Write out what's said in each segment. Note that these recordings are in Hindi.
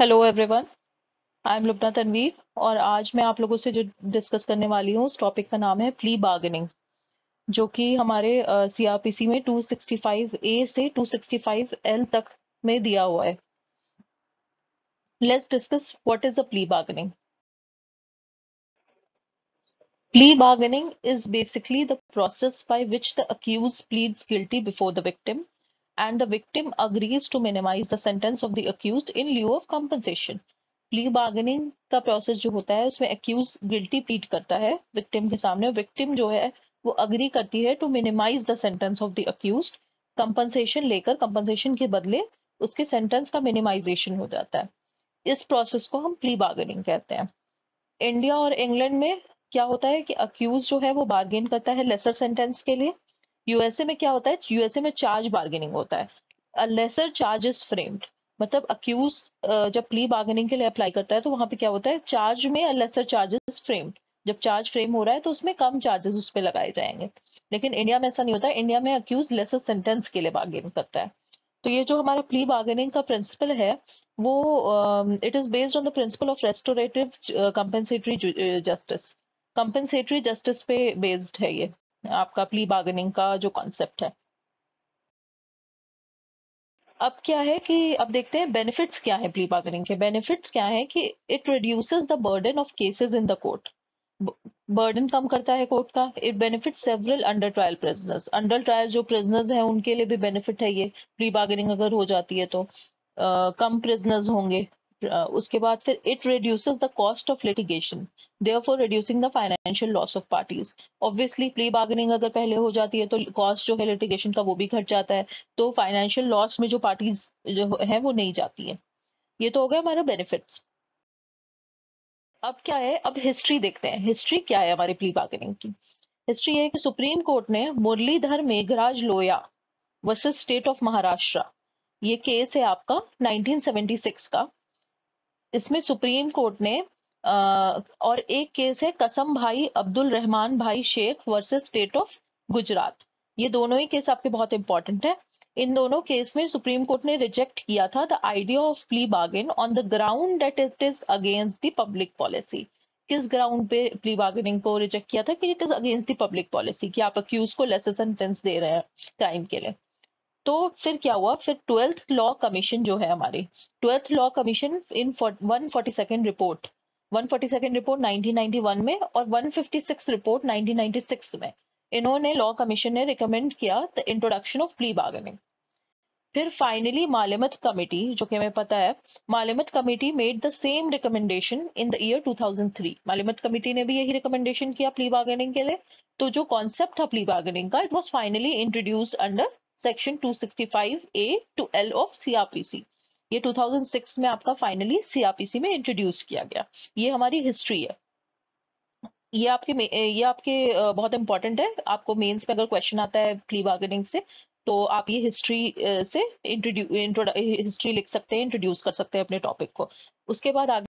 Hello everyone. I am Lubna Tanveer और आज मैं आप लोगों से जो डिस्कस करने वाली हूँ उस टॉपिक का नाम है प्ली बार्गेनिंग, जो कि हमारे सीआरपीसी में 265 ए से 265 एल तक में दिया हुआ है। Let's discuss what is a plea bargaining. Plea bargaining is basically the process by which the accused pleads guilty before the victim and the victim agrees to minimize the sentence of the accused in lieu of compensation. Plea bargaining का प्रोसेस जो होता है उसमें एक्यूज गिल्टी प्लीड करता है विक्टिम के सामने। विक्टिम जो है वो अग्री करती है to minimize the sentence of the accused, compensation लेकर कंपनसेशन के बदले उसके सेंटेंस का मिनिमाइजेशन हो जाता है। इस प्रोसेस को हम प्ली बार्गेनिंग कहते हैं। इंडिया और इंग्लैंड में क्या होता है कि अक्यूज जो है वो बार्गेन करता है लेसर सेंटेंस के लिए। यूएसए में क्या होता है, यूएसए में चार्ज बार्गेनिंग होता है। A lesser charge is framed, मतलब अक्यूज जब प्ली बार्गेनिंग के लिए अप्लाई करता है तो वहां पे क्या होता है, चार्ज में a lesser charge is framed. जब चार्ज फ्रेम हो रहा है तो उसमें कम चार्जेस उस पर लगाए जाएंगे। लेकिन इंडिया में ऐसा नहीं होता है, इंडिया में अक्यूज लेसर सेंटेंस के लिए बार्गेन करता है। तो ये जो हमारा प्ली बार्गेनिंग का प्रिंसिपल है वो it is based on the principle of restorative compensatory justice. Compensatory justice पे बेस्ड है ये आपका प्ली बार्गेनिंग का जो कॉन्सेप्ट है। अब क्या है कि अब देखते हैं बेनिफिट्स क्या है प्ली बार्गेनिंग के। बेनिफिट्स क्या है कि it reduces the burden of cases in the court. Burden कम करता है कोर्ट का। It benefit several under trial prisoners, under trial जो प्रिजनर्स हैं उनके लिए भी बेनिफिट है ये। प्ली बार्गेनिंग अगर हो जाती है तो कम प्रिजनर्स होंगे। उसके बाद फिर it reduces the cost of litigation, therefore reducing the financial loss of parties. Obviously plea bargaining अगर पहले हो जाती है तो कॉस्ट जो है लिटिगेशन का वो भी घट जाता है, तो फाइनेंशियल लॉस में जो पार्टीज जो है वो नहीं जाती है। ये तो हो गया हमारा बेनिफिट्स। अब क्या है, अब हिस्ट्री देखते हैं। हिस्ट्री क्या है हमारी प्ली बार्गेनिंग की। हिस्ट्री ये है कि सुप्रीम कोर्ट ने मुरलीधर मेघराज लोया वर्सेस स्टेट ऑफ महाराष्ट्र, ये केस है आपका 1976 का। इसमें सुप्रीम कोर्ट ने और एक केस है कसम भाई Abdul Rahman Bhai Sheikh versus state of Gujarat. ये दोनों ही केस आपके बहुत इंपॉर्टेंट है। इन दोनों केस में सुप्रीम कोर्ट ने रिजेक्ट किया था the idea of plea bargain on the ground that it is against the public policy. किस ग्राउंड पे प्ली बार्गेनिंग को रिजेक्ट किया था कि it is against the public policy, कि आप अक्यूज को लेसर सेंटेंस दे रहे हैं क्राइम के लिए। तो फिर क्या हुआ, फिर ट्वेल्थ लॉ कमीशन जो है हमारी, twelfth law commission in 142nd report, 142nd report 1991 में और 156 रिपोर्ट 1996 में, इन्होंने लॉ कमीशन ने रिकमेंड किया the introduction of plea bargaining. फिर फाइनली मालेमत कमेटी, जो कि हमें पता है, Malimath committee made the same recommendation in the year 2003। Malimath committee ने भी यही रिकमेंडेशन किया प्ली बार्गेनिंग के लिए। तो जो कॉन्सेप्ट था प्ली बार्गेनिंग का, it was finally introduced under section 265 A to L of CrPC. ये 2006 में आपका फाइनली सीआरपीसी में इंट्रोड्यूस किया गया। ये हमारी हिस्ट्री है। ये आपके बहुत इंपॉर्टेंट है। आपको मेंस में अगर क्वेश्चन आता है प्ली बार्गेनिंग से तो आप ये हिस्ट्री से हिस्ट्री लिख सकते हैं, इंट्रोड्यूस कर सकते हैं अपने टॉपिक को। उसके बाद आगे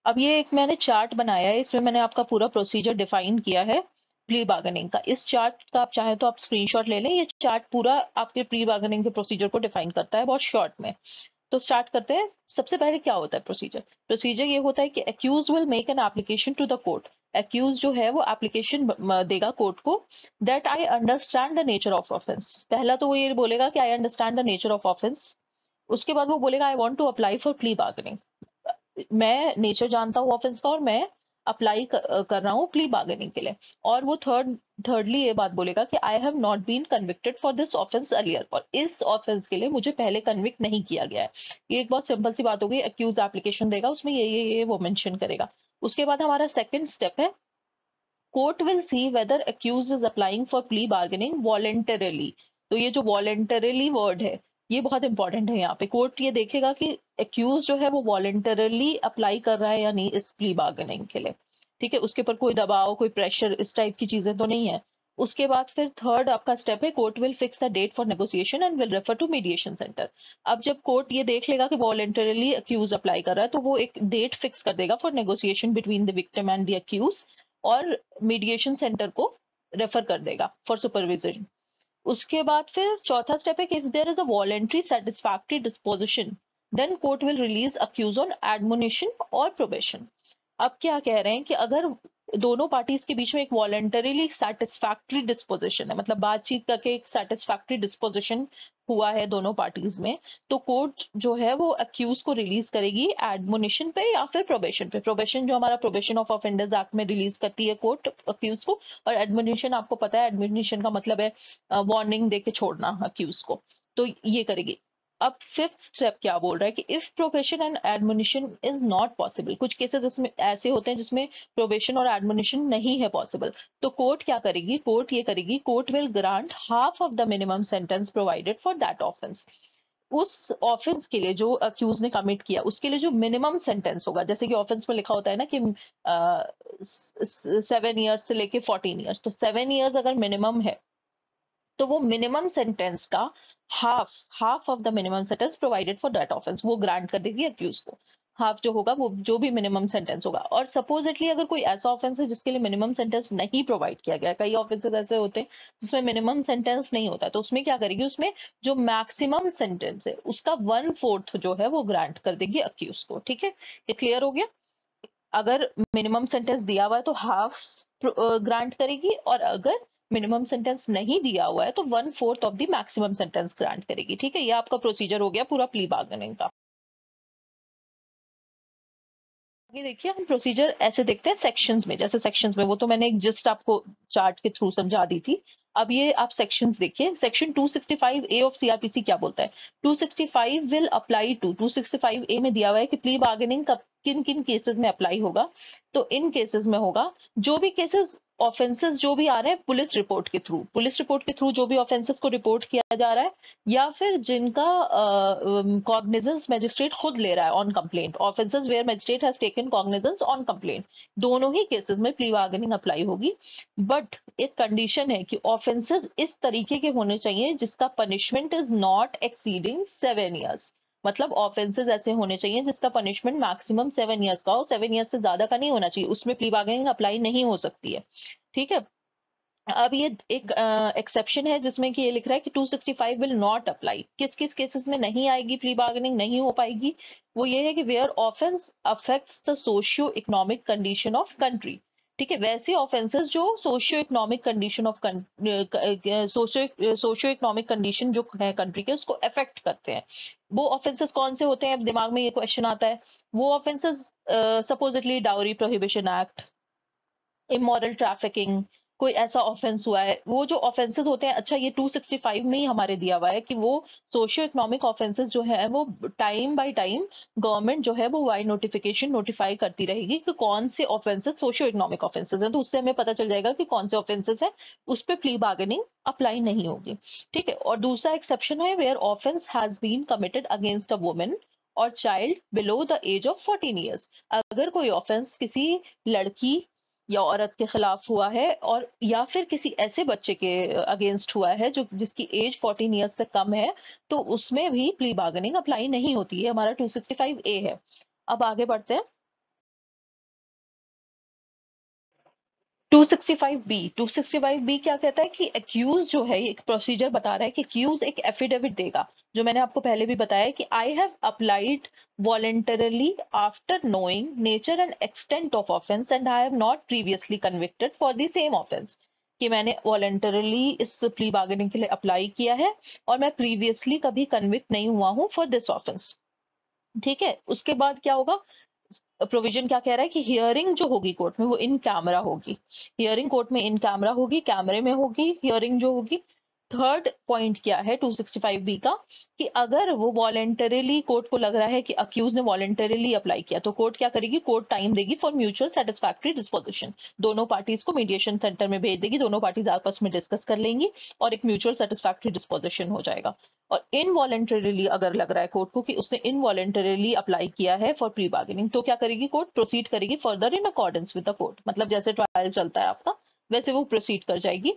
अब ये एक मैंने चार्ट बनाया है, इसमें मैंने आपका पूरा प्रोसीजर डिफाइन किया है प्ली बार्गेनिंग का। इस चार्ट का आप चाहें तो आप स्क्रीनशॉट ले लें। ये चार्ट पूरा आपके प्ली बार्गेनिंग के प्रोसीजर को डिफाइन करता है बहुत शॉर्ट में। तो स्टार्ट करते हैं। सबसे पहले क्या होता है प्रोसीजर। प्रोसीजर ये होता है कि accused will make an application to the court. Accused जो है वो एप्लीकेशन देगा कोर्ट को, that I understand the nature of offence. पहला तो वो ये बोलेगा कि I understand the nature of offence. उसके बाद वो बोलेगा I want to apply for plea bargaining. मैं नेचर जानता हूँ ऑफेंस का और मैं अप्लाई कर रहा हूँ प्ली बार्गेनिंग के लिए। और वो थर्डली ये बात बोलेगा कि I have not been convicted for this offence earlier, और इस ऑफेंस के लिए मुझे पहले कन्विक्ट नहीं किया गया है। ये एक बहुत सिंपल सी बात हो गई। एक्यूज एप्लीकेशन देगा, उसमें ये वो मेंशन करेगा। उसके बाद हमारा सेकंड स्टेप है, court will see whether accused is applying for plea bargaining voluntarily. तो ये जो वॉलेंटरली वर्ड है ये बहुत इंपॉर्टेंट है। यहाँ पे कोर्ट ये देखेगा कि एक्यूज जो है वो वॉलेंटरली अप्लाई कर रहा है या नहीं इस प्ली बार्गेनिंग के लिए। ठीक है, उसके ऊपर कोई दबाव कोई प्रेशर इस टाइप की चीजें तो नहीं है। उसके बाद फिर थर्ड आपका स्टेप है, court will fix a date for negotiation and will refer to mediation centre. अब जब कोर्ट ये देख लेगा कि वॉलेंटरली अक्यूज अप्लाई कर रहा है तो वो एक डेट फिक्स कर देगा for negotiation between the victim and the accused, और मीडिएशन सेंटर को रेफर कर देगा फॉर सुपरविजन। उसके बाद फिर चौथा स्टेप है कि if there is a voluntary satisfactory disposition then court will release accused on admonition और प्रोबेशन। अब क्या कह रहे हैं कि अगर दोनों पार्टीज के बीच में एक वॉलंटरीली सेटिस्फैक्ट्री डिस्पोजिशन है, मतलब बातचीत करके एक सेटिस्फैक्ट्री डिस्पोजिशन हुआ है दोनों पार्टीज में, तो कोर्ट जो है वो अक्यूज को रिलीज करेगी एडमोनिशन पे या फिर प्रोबेशन पे। प्रोबेशन जो हमारा प्रोबेशन ऑफ ऑफेंडर्स एक्ट में रिलीज करती है कोर्ट अक्यूज को, और एडमोनिशन आपको पता है, एडमोनिशन का मतलब है वार्निंग दे के छोड़ना अक्यूज को, तो ये करेगी। अब फिफ्थ स्टेप क्या बोल रहा है कि if probation and admonition is not possible, कुछ केसेस इसमें ऐसे होते हैं जिसमें प्रोबेशन और एडमोनिशन नहीं है पॉसिबल, तो कोर्ट क्या करेगी, कोर्ट ये करेगी, court will grant half of the minimum sentence provided for that offence. उस ऑफेंस के लिए जो अक्यूज ने कमिट किया उसके लिए जो मिनिमम सेंटेंस होगा, जैसे कि ऑफेंस में लिखा होता है ना कि 7 ईयर्स से लेके 14 ईयर्स, तो 7 ईयर्स अगर मिनिमम है तो वो मिनिमम सेंटेंस का half of the minimum sentence provided for that offence वो ग्रांट कर देगी अक्यूज को। हाफ जो होगा वो जो भी मिनिमम सेंटेंस होगा। और सपोजिटली अगर कोई ऐसा ऑफेंस है जिसके लिए मिनिमम सेंटेंस नहीं प्रोवाइड किया गया, कई ऑफेंसेस ऐसे होते हैं जिसमें मिनिमम सेंटेंस नहीं होता, तो उसमें क्या करेगी, उसमें जो मैक्सिमम सेंटेंस है उसका 1/4 जो है वो ग्रांट कर देगी अक्यूज को। ठीक है, ये क्लियर हो गया। अगर मिनिमम सेंटेंस दिया हुआ है तो हाफ ग्रांट करेगी, और अगर मिनिमम सेंटेंस नहीं दिया हुआ है तो 1/4 of the maximum sentence grant करेगी। ठीक है, ये आपका प्रोसीजर हो गया पूरा प्ली बार्गेनिंग का। आगे देखिए, हम प्रोसीजर ऐसे देखते हैं सेक्शंस में। जैसे सेक्शंस में वो तो मैंने एक जस्ट आपको चार्ट के थ्रू समझा दी थी। अब ये आप सेक्शंस देखिए। सेक्शन 265 ए ऑफ सीआरपीसी क्या बोलता है, 265 विल अप्लाई टू, 265 ए में दिया हुआ है कि प्ली बार्गेनिंग कब किन किन केसेस में अप्लाई होगा। तो इन केसेस में होगा जो भी केसेस ऑफेंसेस जो भी आ रहे हैं पुलिस रिपोर्ट के थ्रू, पुलिस रिपोर्ट के थ्रू जो भी ऑफेंसेस को रिपोर्ट किया जा रहा है, या फिर जिनका कॉग्निजेंस मजिस्ट्रेट खुद ले रहा है on complaint, offences where magistrate has taken cognizance on complaint, दोनों ही केसेस में प्ली बार्गेनिंग अप्लाई होगी। बट एक कंडीशन है कि ऑफेंसेस इस तरीके के होने चाहिए जिसका punishment is not exceeding 7 years. मतलब ऑफेंसेस ऐसे होने चाहिए जिसका पनिशमेंट मैक्सिमम 7 ईयर्स का हो, 7 ईयर्स से ज्यादा का नहीं होना चाहिए, उसमें प्ली बार्गेनिंग अप्लाई नहीं हो सकती है। ठीक है, अब ये एक एक्सेप्शन है जिसमें कि ये लिख रहा है कि 265 विल नॉट अप्लाई। किस किस केसेस में नहीं आएगी, प्ली बार्गेनिंग नहीं हो पाएगी, वो ये है कि where offence affects the socio economic condition of country. ठीक है, वैसे ऑफेंसेस जो socio economic condition of socio economic condition जो है कंट्री के उसको अफेक्ट करते हैं, वो ऑफेंसेस कौन से होते हैं, दिमाग में ये क्वेश्चन आता है। वो offences supposedly dowry prohibition act, immoral trafficking, कोई ऐसा ऑफेंस हुआ है, वो जो ऑफेंसेस होते हैं। अच्छा, ये 265 में ही हमारे दिया हुआ है कि वो सोशियो इकोनॉमिक ऑफेंसेस जो है वो टाइम बाय टाइम गवर्नमेंट जो है वो वाई नोटिफिकेशन नोटिफाई करती रहेगी कि कौन से ऑफेंसेस सोशियो इकोनॉमिक ऑफेंसेस हैं, तो उससे हमें पता चल जाएगा कि कौन से ऑफेंसेस हैं उस पर प्ली बार्गेनिंग अप्लाई नहीं होगी। ठीक है, और दूसरा एक्सेप्शन है where offence has been committed against a woman और child below the age of 14 years. अगर कोई ऑफेंस किसी लड़की या औरत के खिलाफ हुआ है, और या फिर किसी ऐसे बच्चे के अगेंस्ट हुआ है जो जिसकी एज 14 ईयर्स से कम है, तो उसमें भी प्ली बार्गेनिंग अप्लाई नहीं होती है, हमारा 265 ए है। अब आगे बढ़ते हैं। 265 बी क्या कहता है कि एक्यूज जो है, एक प्रोसीजर बता रहा है कि एक्यूज एक एफिडेविट देगा, जो मैंने आपको पहले भी बताया कि I have applied voluntarily after knowing nature and extent of offense and I have not previously convicted for the same offense। कि मैंने वॉलेंटरली इस प्ली बार्गेनिंग के लिए अप्लाई किया है और मैं प्रीवियसली कभी कन्विक्ट नहीं हुआ हूं फॉर दिस ऑफेंस। ठीक है, उसके बाद क्या होगा, प्रोविजन क्या कह रहा है कि हियरिंग जो होगी कोर्ट में वो इन कैमरा होगी। हियरिंग कोर्ट में इन कैमरा होगी, कैमरे में होगी हियरिंग जो होगी। थर्ड पॉइंट क्या है 265 बी का, कि अगर वो वॉलेंटरीली, कोर्ट को लग रहा है कि अक्यूज ने वॉलेंटरीली अप्लाई किया, तो कोर्ट क्या करेगी, कोर्ट टाइम देगी फॉर म्यूचुअल सेटिस्फैक्ट्री डिस्पोजिशन। दोनों पार्टीज को मीडिएशन सेंटर में भेज देगी, दोनों पार्टीज आपस में डिस्कस कर लेंगी और एक म्यूचुअल सेटिस्फैक्ट्री डिस्पोजिशन हो जाएगा। और इनवॉलेंटरीली अगर लग रहा है कोर्ट को कि उसने इनवॉलेंटरीली अप्लाई किया है फॉर प्री बार्गेनिंग, तो क्या करेगी, कोर्ट प्रोसीड करेगी further in accordance with the court. मतलब जैसे ट्रायल चलता है आपका वैसे वो प्रोसीड कर जाएगी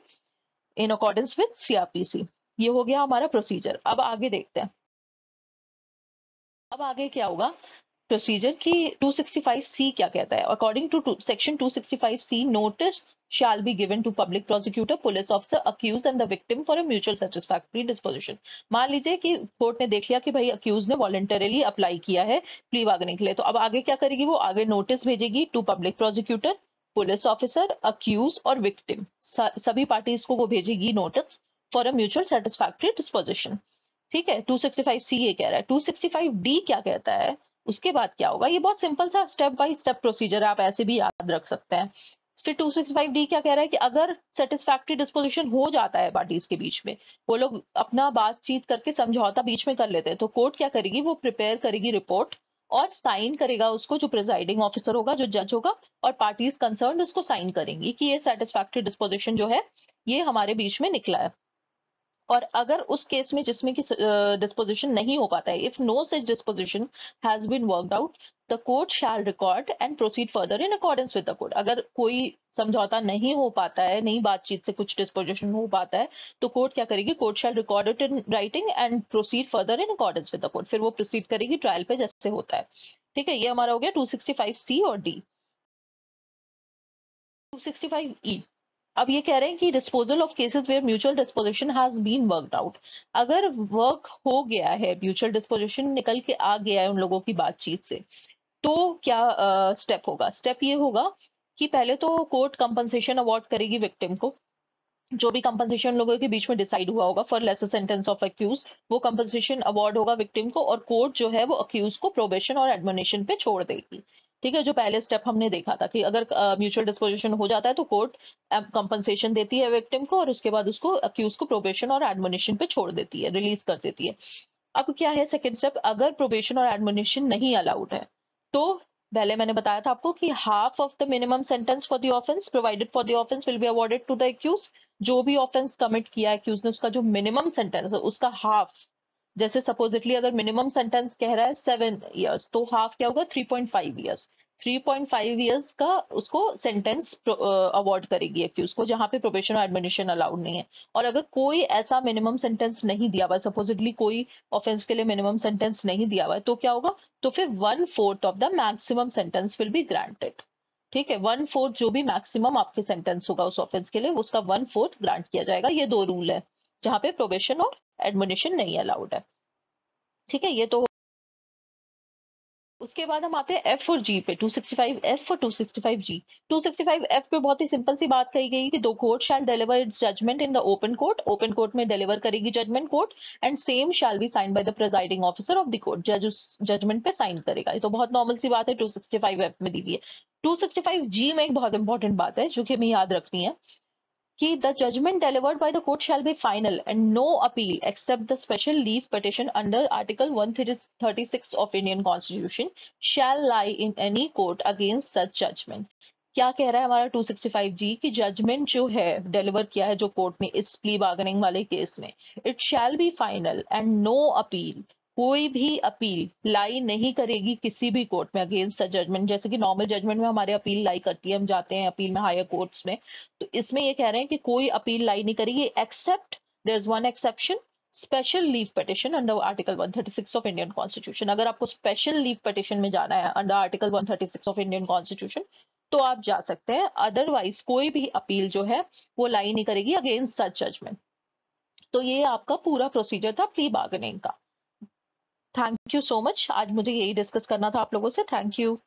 इन अकॉर्डेंस विद सीआरपीसी। ये हो गया हमारा प्रोसीजर। अब आगे देखते हैं। अब आगे क्या होगा, प्रोसीजर की 265C क्या कहता है। According to section 265C, notice shall be given to public prosecutor, police officer, accused and the victim for a mutual satisfactory disposition. मान लीजिए कि कोर्ट ने देख लिया कि भाई अक्यूज ने वॉलंटरली अप्लाई किया है प्ली बार्गेनिंग के लिए, तो अब आगे क्या करेगी वो, आगे नोटिस भेजेगी to public prosecutor, police officer, accused और विक्टिम, सभी पार्टीज को वो भेजेगी notice for a mutual satisfactory disposition. ठीक है, 265C ये कह रहा है। 265D क्या कहता है, उसके बाद क्या होगा, ये बहुत सिंपल सा स्टेप बाय स्टेप प्रोसीजर है, आप ऐसे भी याद रख सकते हैं। फिर 265D क्या कह रहा है कि अगर सेटिस्फैक्टरी डिस्पोजिशन हो जाता है पार्टीज के बीच में, वो लोग अपना बातचीत करके समझौता बीच में कर लेते हैं, तो कोर्ट क्या करेगी, वो प्रिपेयर करेगी रिपोर्ट और साइन करेगा उसको जो प्रिजाइडिंग ऑफिसर होगा, जो जज होगा, और पार्टीज कंसर्न उसको साइन करेंगी कि ये सेटिस्फैक्टरी डिस्पोजिशन जो है ये हमारे बीच में निकला है। और अगर उस केस में जिसमें कि डिस्पोजिशन नहीं हो पाता है, if no such disposition has been worked out, the court shall record and proceed further in accordance with the court. अगर कोई समझौता नहीं हो पाता है, नहीं बातचीत से कुछ डिस्पोजिशन हो पाता है, तो कोर्ट क्या करेगी, court shall record it in writing and proceed further in accordance with the court. फिर वो प्रोसीड करेगी ट्रायल पे जैसे होता है। ठीक है, ये हमारा हो गया 265C और D। 265E, अब ये कह रहे हैं कि disposal of cases where mutual disposition has been worked out. अगर वर्क हो गया है, म्यूचुअल डिस्पोजिशन निकल के आ गया है उन लोगों की बातचीत से, तो क्या स्टेप होगा, स्टेप ये होगा कि पहले तो कोर्ट कंपनसेशन अवार्ड करेगी विक्टिम को। जो भी कंपनसेशन लोगों के बीच में डिसाइड हुआ होगा for lesser sentence of accused, वो कंपनसेशन अवार्ड होगा विक्टिम को, और कोर्ट जो है वो अक्यूज को प्रोबेशन और एडमोनिशन पे छोड़ देगी। ठीक है, जो पहले स्टेप हमने देखा था कि अगर म्यूचुअल डिस्पोजिशन हो जाता है तो कोर्ट कंपनसेशन देती है विक्टिम को, और उसके बाद उसको अक्यूज को प्रोबेशन और एडमोनिशन पे छोड़ देती है, रिलीज कर देती है। अब क्या है सेकंड स्टेप, अगर प्रोबेशन और एडमोनिशन नहीं अलाउड है, तो पहले मैंने बताया था आपको कि half of the minimum sentence for the offence provided for the offence will be awarded to the accused. जो भी ऑफेंस कमिट किया है एक्यूज ने, उसका जो मिनिमम सेंटेंस है उसका हाफ, जैसे सपोजिटली अगर मिनिमम सेंटेंस कह रहा है 7 years, तो हाफ क्या होगा, 3.5 years। 3.5 years का उसको सेंटेंस अवार्ड करेगी एक्यूज को, जहां पे प्रोबेशन और एडमिनिशन अलाउड नहीं है। और अगर कोई ऐसा मिनिमम सेंटेंस नहीं दिया हुआ, सपोजिटली कोई ऑफेंस के लिए मिनिमम सेंटेंस नहीं दिया हुआ है, तो क्या होगा, तो फिर 1/4 of the maximum sentence will be granted. ठीक है, 1/4 जो भी मैक्सिमम आपके सेंटेंस होगा उस ऑफेंस के लिए, उसका 1/4 ग्रांट किया जाएगा। ये दो रूल है जहां पे प्रोबेशन और एडमोनिशन नहीं अलाउड है। ठीक है, ये तो उसके बाद हम आते हैं एफ और जी पे, 265F और 265G। 265F पे बहुत ही सिंपल सी बात कही गई कि दो court shall deliver its judgement in the open court में डिलीवर करेगी judgement court, and same shall be sign by the presiding officer of the court. जज उस जजमेंट पे साइन करेगा। ये तो बहुत नॉर्मल सी बात है, 265F में दी हुई है। 265G में एक बहुत इंपॉर्टेंट बात है जो कि हमें याद रखनी है कि the judgment delivered by the court shall be final and no appeal except the special leave petition under Article 136 of Indian Constitution shall lie in any court against such judgment। क्या कह रहा है हमारा 265G कि जजमेंट जो है डिलीवर किया है जो कोर्ट ने इस प्ली बार्गेनिंग वाले केस में, it shall be final and no appeal, कोई भी अपील लाई नहीं करेगी किसी भी कोर्ट में अगेंस्ट सच जजमेंट। जैसे कि नॉर्मल जजमेंट में हमारे अपील लाई करती है, हम जाते हैं अपील में हायर कोर्ट्स में, तो इसमें ये कह रहे हैं कि कोई अपील लाई नहीं करेगी except there is one exception, special leave petition under article 136 of Indian constitution. अगर आपको स्पेशल लीव पिटिशन में जाना है under article 136 of Indian constitution, तो आप जा सकते हैं। अदरवाइज कोई भी अपील जो है वो लाई नहीं करेगी अगेंस्ट सच जजमेंट। तो ये आपका पूरा प्रोसीजर था प्ली बार्गेनिंग का। थैंक यू सो मच, आज मुझे यही डिस्कस करना था आप लोगों से। Thank you.